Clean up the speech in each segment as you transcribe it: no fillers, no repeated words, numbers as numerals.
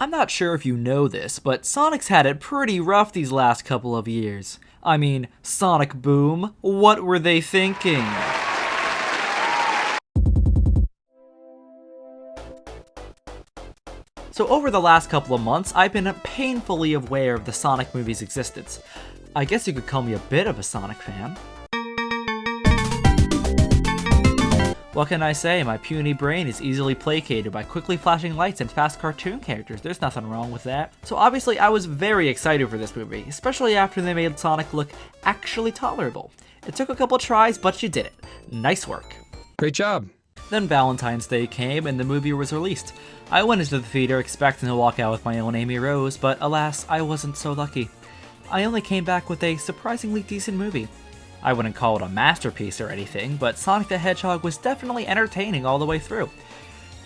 I'm not sure if you know this, but Sonic's had it pretty rough these last couple of years. I mean, Sonic Boom, what were they thinking? So over the last couple of months, I've been painfully aware of the Sonic movie's existence. I guess you could call me a bit of a Sonic fan. What can I say? My puny brain is easily placated by quickly flashing lights and fast cartoon characters. There's nothing wrong with that. So obviously I was very excited for this movie, especially after they made Sonic look actually tolerable. It took a couple tries, but you did it. Nice work. Great job. Then Valentine's Day came and the movie was released. I went into the theater expecting to walk out with my own Amy Rose, but alas, I wasn't so lucky. I only came back with a surprisingly decent movie. I wouldn't call it a masterpiece or anything, but Sonic the Hedgehog was definitely entertaining all the way through.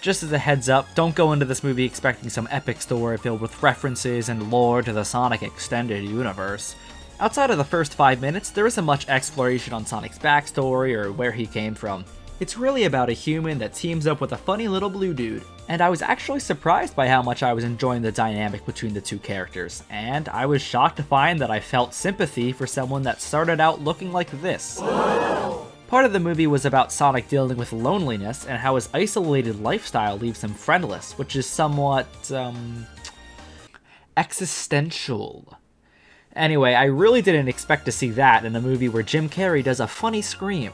Just as a heads up, don't go into this movie expecting some epic story filled with references and lore to the Sonic extended universe. Outside of the first 5 minutes, there isn't much exploration on Sonic's backstory or where he came from. It's really about a human that teams up with a funny little blue dude. And I was actually surprised by how much I was enjoying the dynamic between the two characters, and I was shocked to find that I felt sympathy for someone that started out looking like this. Part of the movie was about Sonic dealing with loneliness and how his isolated lifestyle leaves him friendless, which is somewhat, existential. Anyway, I really didn't expect to see that in a movie where Jim Carrey does a funny scream.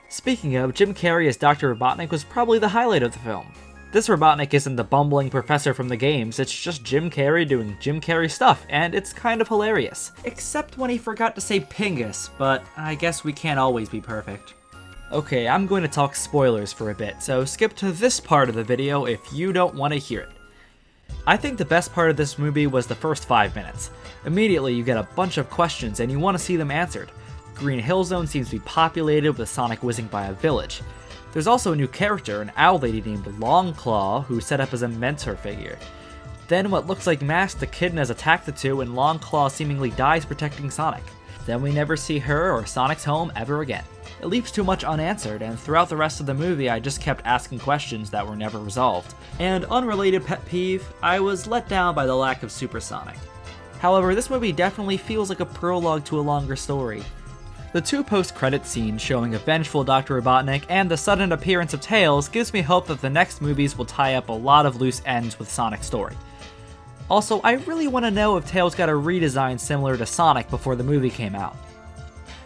Speaking of, Jim Carrey as Dr. Robotnik was probably the highlight of the film. This Robotnik isn't the bumbling professor from the games, it's just Jim Carrey doing Jim Carrey stuff, and it's kind of hilarious. Except when he forgot to say Pingus, but I guess we can't always be perfect. Okay, I'm going to talk spoilers for a bit, so skip to this part of the video if you don't want to hear it. I think the best part of this movie was the first 5 minutes. Immediately you get a bunch of questions and you want to see them answered. Green Hill Zone seems to be populated with Sonic whizzing by a village. There's also a new character, an owl lady named Longclaw, who's set up as a mentor figure. Then what looks like masked echidnas attack the two, and Longclaw seemingly dies protecting Sonic. Then we never see her or Sonic's home ever again. It leaves too much unanswered, and throughout the rest of the movie I just kept asking questions that were never resolved. And unrelated pet peeve, I was let down by the lack of Supersonic. However, this movie definitely feels like a prologue to a longer story. The two post-credit scenes showing a vengeful Dr. Robotnik and the sudden appearance of Tails gives me hope that the next movies will tie up a lot of loose ends with Sonic's story. Also, I really want to know if Tails got a redesign similar to Sonic before the movie came out.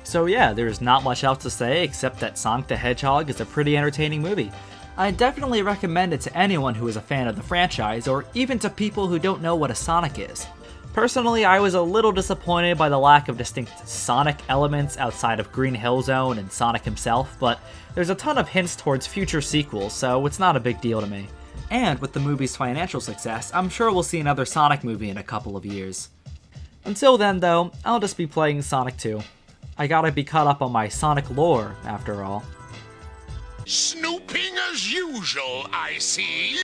So yeah, there's not much else to say except that Sonic the Hedgehog is a pretty entertaining movie. I definitely recommend it to anyone who is a fan of the franchise, or even to people who don't know what a Sonic is. Personally, I was a little disappointed by the lack of distinct Sonic elements outside of Green Hill Zone and Sonic himself, but there's a ton of hints towards future sequels, so it's not a big deal to me. And with the movie's financial success, I'm sure we'll see another Sonic movie in a couple of years. Until then though, I'll just be playing Sonic 2. I gotta be caught up on my Sonic lore, after all. Snooping as usual, I see.